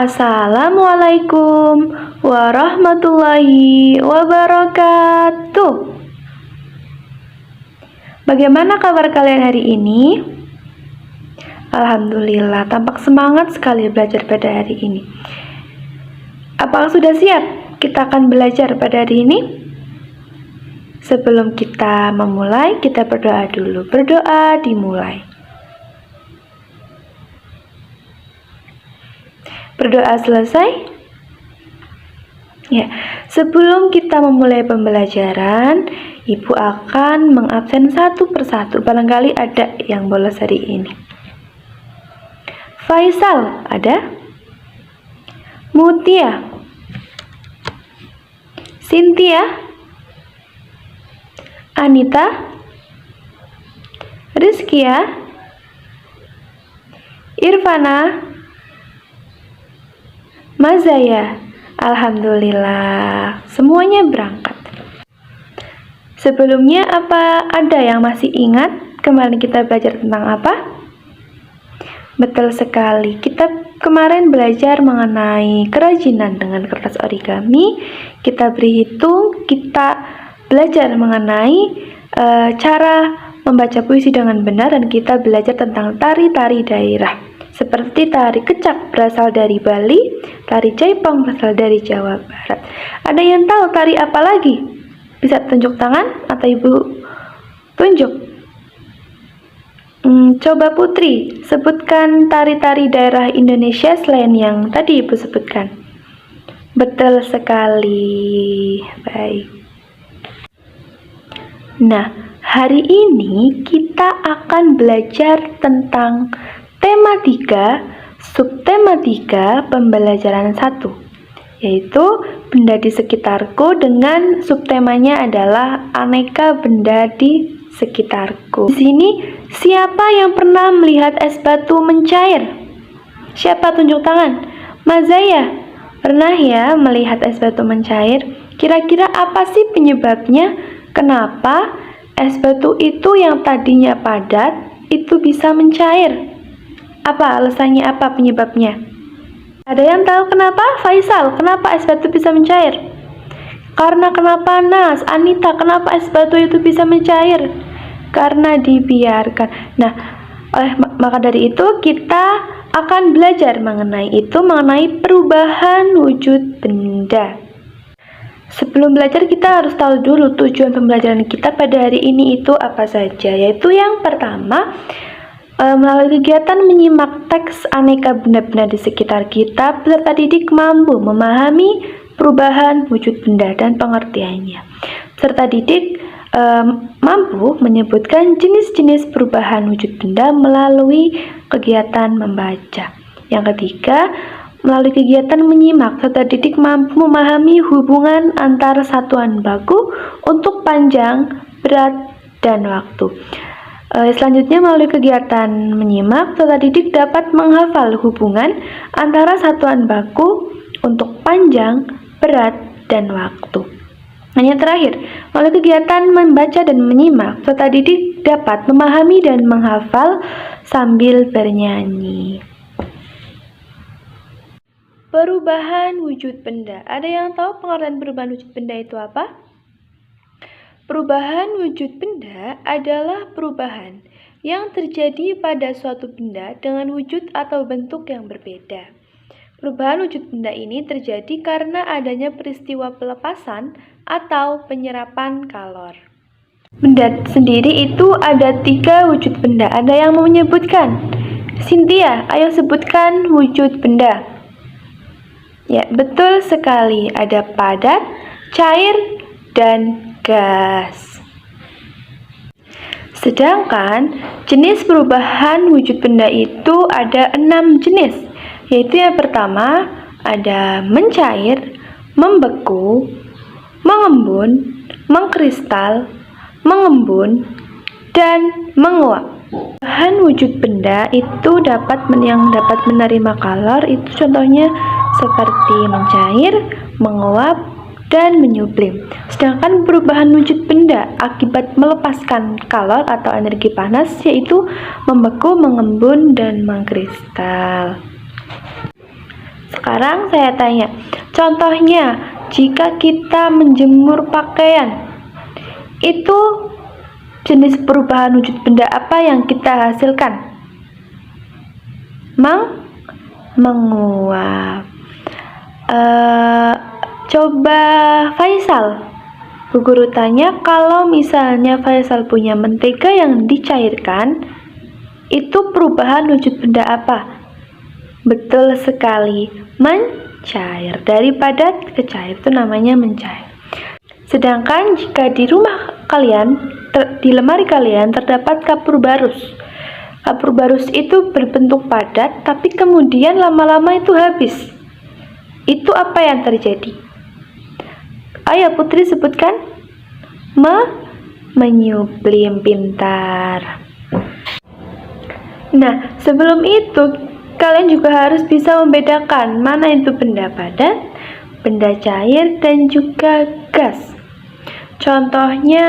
Assalamualaikum warahmatullahi wabarakatuh. Bagaimana kabar kalian hari ini? Alhamdulillah, tampak semangat sekali belajar pada hari ini. Apakah sudah siap? Kita akan belajar pada hari ini. Sebelum kita memulai, kita berdoa dulu. Berdoa dimulai. Berdoa selesai? Ya, sebelum kita memulai pembelajaran, Ibu akan mengabsen satu persatu. Barangkali ada yang bolos hari ini. Faisal, ada? Mutia, Cynthia, Anita, Rizkia, Irfana, Mazaya. Alhamdulillah, semuanya berangkat. Sebelumnya, apa ada yang masih ingat kemarin kita belajar tentang apa? Betul sekali, kita kemarin belajar mengenai kerajinan dengan kertas origami. Kita beri hitung, kita belajar mengenai cara membaca puisi dengan benar, dan kita belajar tentang tari-tari daerah. Seperti tari kecak berasal dari Bali, tari jaipong berasal dari Jawa Barat. Ada yang tahu tari apa lagi? Bisa tunjuk tangan atau Ibu tunjuk? Coba Putri, sebutkan tari-tari daerah Indonesia selain yang tadi Ibu sebutkan. Betul sekali. Baik. Nah, hari ini kita akan belajar tentang tema 3, subtema 3, pembelajaran 1, yaitu benda di sekitarku, dengan subtemanya adalah aneka benda di sekitarku. Di sini, siapa yang pernah melihat es batu mencair? Siapa, tunjuk tangan? Mazaya, pernah ya melihat es batu mencair? Kira-kira apa sih penyebabnya? Kenapa es batu itu yang tadinya padat itu bisa mencair? Apa alasannya, apa penyebabnya? Ada yang tahu kenapa? Faisal, kenapa es batu bisa mencair? Karena kena panas. Anita, kenapa es batu itu bisa mencair? Karena dibiarkan. Nah, maka dari itu kita akan belajar mengenai perubahan wujud benda. Sebelum belajar, kita harus tahu dulu tujuan pembelajaran kita pada hari ini itu apa saja. Yaitu yang pertama, melalui kegiatan menyimak teks aneka benda-benda di sekitar kita, peserta didik mampu memahami perubahan wujud benda dan pengertiannya. Peserta didik mampu menyebutkan jenis-jenis perubahan wujud benda melalui kegiatan membaca. Yang ketiga, melalui kegiatan menyimak, peserta didik mampu memahami hubungan antara satuan baku untuk panjang, berat, dan waktu. Selanjutnya, melalui kegiatan menyimak, peserta didik dapat menghafal hubungan antara satuan baku untuk panjang, berat, dan waktu. Dan yang terakhir, melalui kegiatan membaca dan menyimak, peserta didik dapat memahami dan menghafal sambil bernyanyi. Perubahan wujud benda. Ada yang tahu pengertian perubahan wujud benda itu apa? Perubahan wujud benda adalah perubahan yang terjadi pada suatu benda dengan wujud atau bentuk yang berbeda. Perubahan wujud benda ini terjadi karena adanya peristiwa pelepasan atau penyerapan kalor. Benda sendiri itu ada 3 wujud benda. Ada yang mau menyebutkan? Cynthia, ayo sebutkan wujud benda. Ya, betul sekali. Ada padat, cair, dan gas. Sedangkan jenis perubahan wujud benda itu ada 6 jenis, yaitu yang pertama ada mencair, membeku, mengembun, mengkristal, mengembun, dan menguap. Perubahan wujud benda itu yang dapat menerima kalor itu contohnya seperti mencair, menguap, dan menyublim. Sedangkan perubahan wujud benda akibat melepaskan kalor atau energi panas yaitu membeku, mengembun, dan mengkristal. Sekarang saya tanya, contohnya jika kita menjemur pakaian, itu jenis perubahan wujud benda apa yang kita hasilkan? Menguap. Coba Faisal, Bu Guru tanya, kalau misalnya Faisal punya mentega yang dicairkan, itu perubahan wujud benda apa? Betul sekali, mencair. Dari padat ke cair itu namanya mencair. Sedangkan jika di rumah kalian, di lemari kalian terdapat kapur barus. Kapur barus itu berbentuk padat, tapi kemudian lama-lama itu habis. Itu apa yang terjadi? Ayo Putri sebutkan. Menyublim, pintar. Nah, sebelum itu kalian juga harus bisa membedakan mana itu benda padat, benda cair, dan juga gas. Contohnya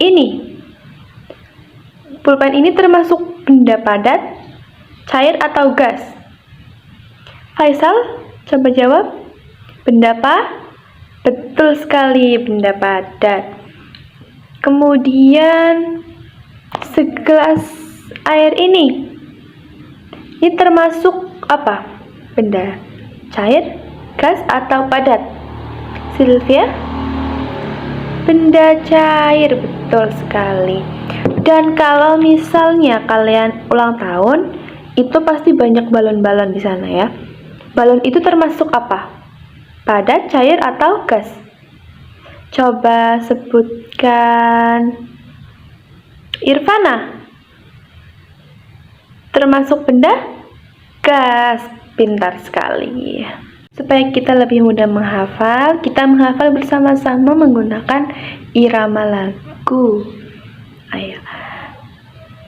ini. Pulpen ini termasuk benda padat, cair, atau gas? Faisal, coba jawab. Benda apa? Betul sekali, benda padat. Kemudian segelas air ini termasuk apa? Benda cair, gas, atau padat? Sylvia? Benda cair, betul sekali. Dan kalau misalnya kalian ulang tahun, itu pasti banyak balon-balon di sana ya. Balon itu termasuk apa? Padat, cair, atau gas? Coba sebutkan. Irfana, termasuk benda gas. Pintar sekali. Supaya kita lebih mudah menghafal, kita menghafal bersama-sama menggunakan irama lagu. Ayo.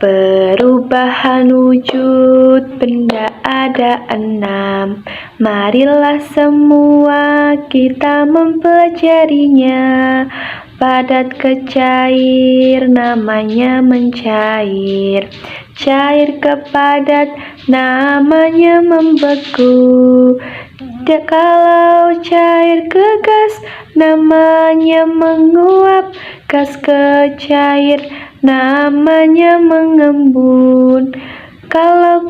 Perubahan wujud benda ada 6. Marilah semua kita mempelajarinya. Padat ke cair namanya mencair. Cair ke padat namanya membeku. Kalau cair ke gas namanya menguap. Gas ke cair namanya mengembun. Kalau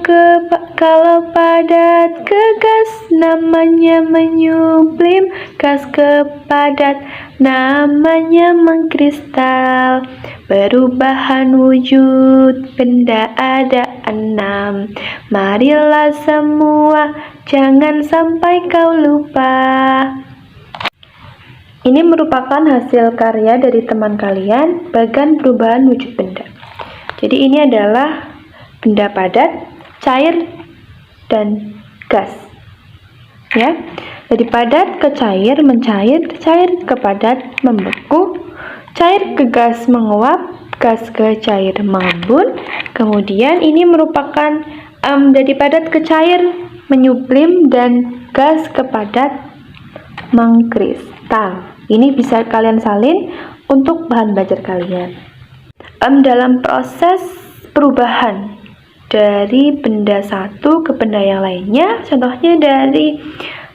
padat ke gas namanya menyublim. Gas ke padat namanya mengkristal. Perubahan wujud benda ada 6. Marilah semua, jangan sampai kau lupa. Ini merupakan hasil karya dari teman kalian, bagan perubahan wujud benda. Jadi ini adalah benda padat, cair, dan gas. Ya, dari padat ke cair, mencair, cair ke padat, membeku, cair ke gas, menguap, gas ke cair, mengembun. Kemudian ini merupakan dari padat ke cair, menyublim, dan gas ke padat, mengkristal. Ini bisa kalian salin untuk bahan belajar kalian. Dalam proses perubahan dari benda satu ke benda yang lainnya, contohnya dari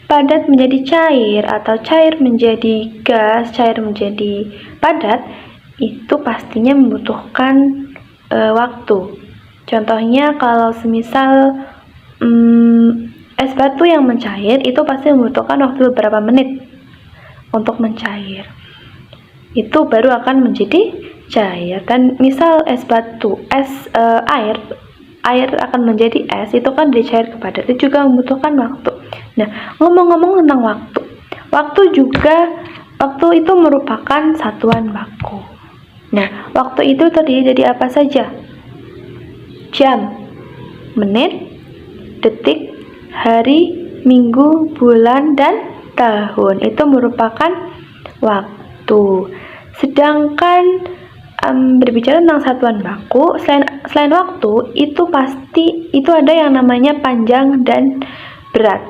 padat menjadi cair atau cair menjadi gas, cair menjadi padat, itu pastinya membutuhkan waktu. Contohnya kalau semisal es batu yang mencair, itu pasti membutuhkan waktu beberapa menit untuk mencair. Itu baru akan menjadi cair. Dan misal es batu, air akan menjadi es, itu kan dari cair ke padat, itu juga membutuhkan waktu. Nah, ngomong-ngomong tentang waktu itu merupakan satuan baku. Nah, waktu itu terdiri dari apa saja? Jam, menit, detik, hari, minggu, bulan, dan tahun. Itu merupakan waktu. Sedangkan berbicara tentang satuan baku, selain waktu, itu pasti itu ada yang namanya panjang dan berat.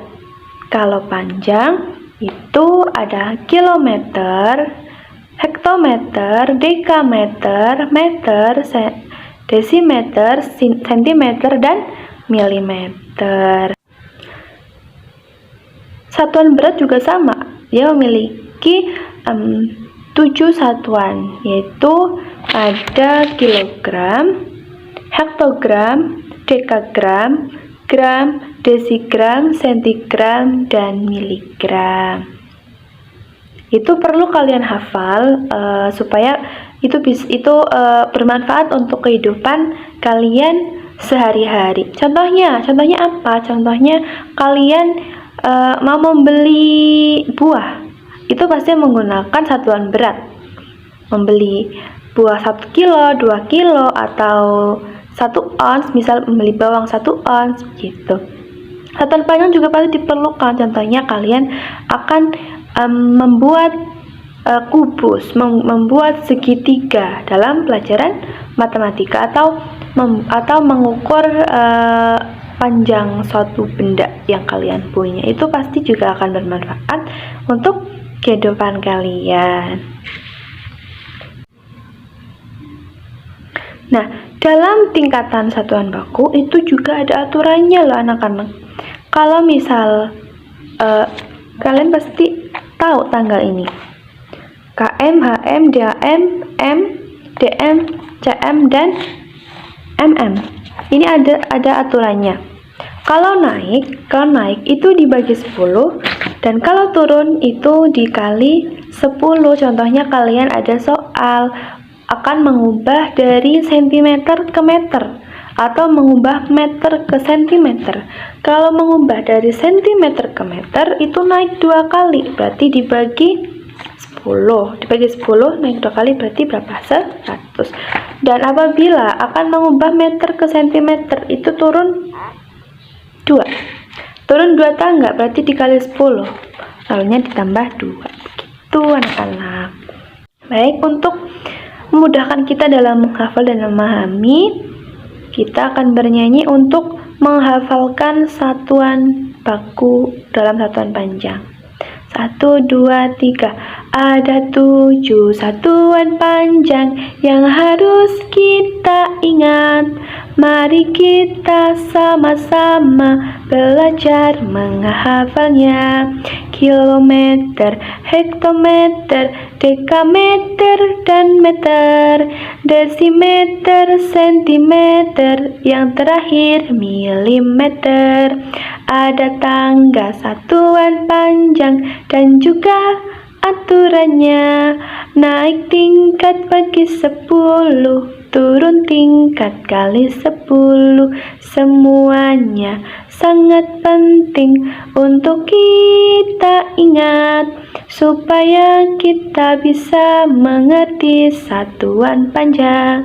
Kalau panjang itu ada kilometer, hektometer, dekameter, meter, desimeter, sentimeter, dan milimeter. satuan berat juga sama. Dia memiliki 7 satuan, yaitu ada kilogram, hektogram, dekagram, gram, desigram, sentigram, dan miligram. Itu perlu kalian hafal supaya itu bermanfaat untuk kehidupan kalian sehari-hari. Contohnya apa? Contohnya kalian mau membeli buah, itu pasti menggunakan satuan berat. Membeli buah 1 kilo, 2 kilo, atau 1 ons, misal membeli bawang 1 ons gitu. Satuan panjang juga pasti diperlukan. Contohnya kalian akan membuat kubus, membuat segitiga dalam pelajaran matematika, atau mengukur panjang suatu benda yang kalian punya. Itu pasti juga akan bermanfaat untuk kehidupan kalian. Nah, dalam tingkatan satuan baku itu juga ada aturannya loh anak-anak. Kalau misal kalian pasti tahu tanggal ini: km, hm, dhm, m, dm, cm, dan mm. Ini ada aturannya. Kalau naik itu dibagi 10, dan kalau turun itu dikali 10. Contohnya kalian ada soal akan mengubah dari cm ke meter, atau mengubah meter ke cm. Kalau mengubah dari cm ke meter itu naik 2 kali, berarti dibagi 10. Dibagi 10 naik 2 kali berarti berapa? 100. Dan apabila akan mengubah meter ke cm itu turun 2 tangga, berarti dikali 10, lalunya ditambah 2. Begitu anak-anak. Baik, untuk memudahkan kita dalam menghafal dan memahami, kita akan bernyanyi untuk menghafalkan satuan baku dalam satuan panjang. 1, 2, 3. Ada 7 satuan panjang yang harus kita ingat. Mari kita sama-sama belajar menghafalnya. Kilometer, hektometer, dekameter, dan meter. Desimeter, sentimeter, yang terakhir milimeter. Ada tangga satuan panjang dan juga aturannya. Naik tingkat bagi 10, turun tingkat kali 10. Semuanya sangat penting untuk kita ingat, supaya kita bisa mengerti satuan panjang.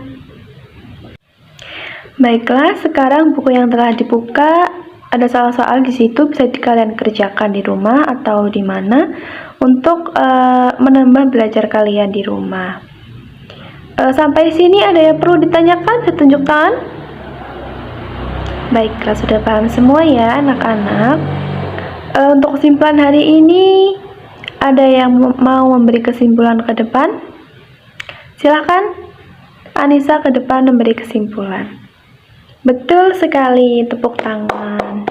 Baiklah, sekarang buku yang telah dibuka ada soal-soal di situ, bisa kalian kerjakan di rumah atau di mana untuk menambah belajar kalian di rumah. Sampai sini ada yang perlu ditanyakan? Saya tunjuk tangan. Baiklah, sudah paham semua ya anak-anak. Untuk kesimpulan hari ini, ada yang mau memberi kesimpulan ke depan? Silahkan Anissa ke depan memberi kesimpulan. Betul sekali, tepuk tangan.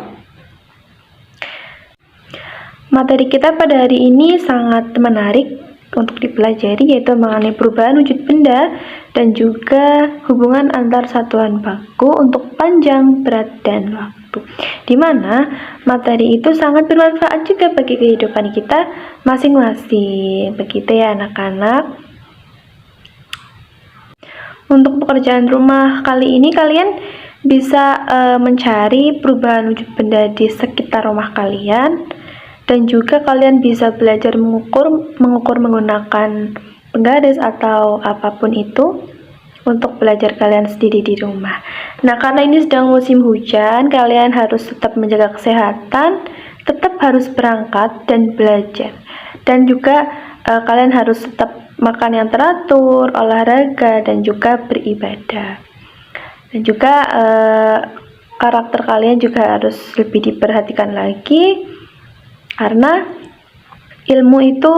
Materi kita pada hari ini sangat menarik untuk dipelajari, yaitu mengenai perubahan wujud benda dan juga hubungan antar satuan baku untuk panjang, berat, dan waktu. Di mana materi itu sangat bermanfaat juga bagi kehidupan kita masing-masing. Begitu ya anak-anak. Untuk pekerjaan rumah kali ini, kalian bisa mencari perubahan wujud benda di sekitar rumah kalian, dan juga kalian bisa belajar mengukur menggunakan penggaris atau apapun itu untuk belajar kalian sendiri di rumah. Nah, karena ini sedang musim hujan, kalian harus tetap menjaga kesehatan, tetap harus berangkat dan belajar, dan juga kalian harus tetap makan yang teratur, olahraga, dan juga beribadah. Dan juga karakter kalian juga harus lebih diperhatikan lagi, karena ilmu itu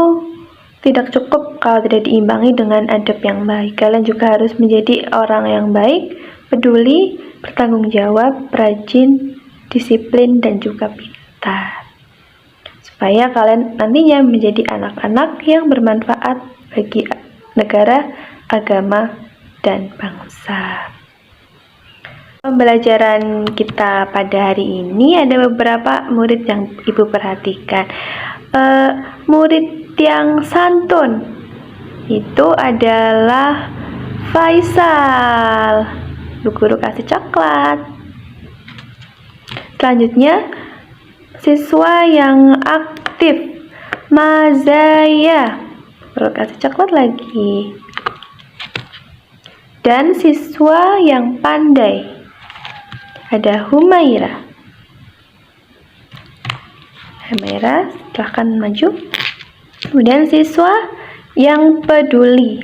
tidak cukup kalau tidak diimbangi dengan adab yang baik. Kalian juga harus menjadi orang yang baik, peduli, bertanggung jawab, rajin, disiplin, dan juga pintar. supaya kalian nantinya menjadi anak-anak yang bermanfaat bagi negara, agama, dan bangsa. Pembelajaran kita pada hari ini ada beberapa murid yang Ibu perhatikan. Murid yang santun itu adalah Faisal. Bu Guru kasih coklat. Selanjutnya, siswa yang aktif Mazaya. Guru kasih coklat lagi. Dan siswa yang pandai ada Humaira. Humaira, silahkan maju. Kemudian siswa yang peduli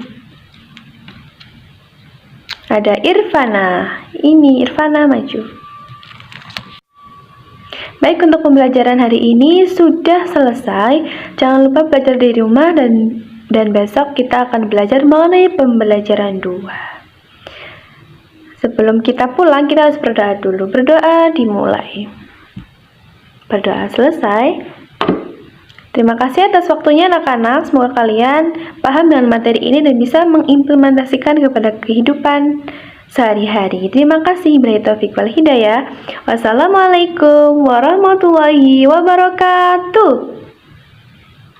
ada Irfana. Ini Irfana, maju. Baik, untuk pembelajaran hari ini sudah selesai. Jangan lupa belajar di rumah dan besok kita akan belajar mengenai pembelajaran 2. Sebelum kita pulang, kita harus berdoa dulu. Berdoa dimulai. Berdoa selesai. Terima kasih atas waktunya anak-anak. Semoga kalian paham dengan materi ini dan bisa mengimplementasikan kepada kehidupan sehari-hari. Terima kasih. Billahi taufiq wal hidayah. Wassalamualaikum warahmatullahi wabarakatuh.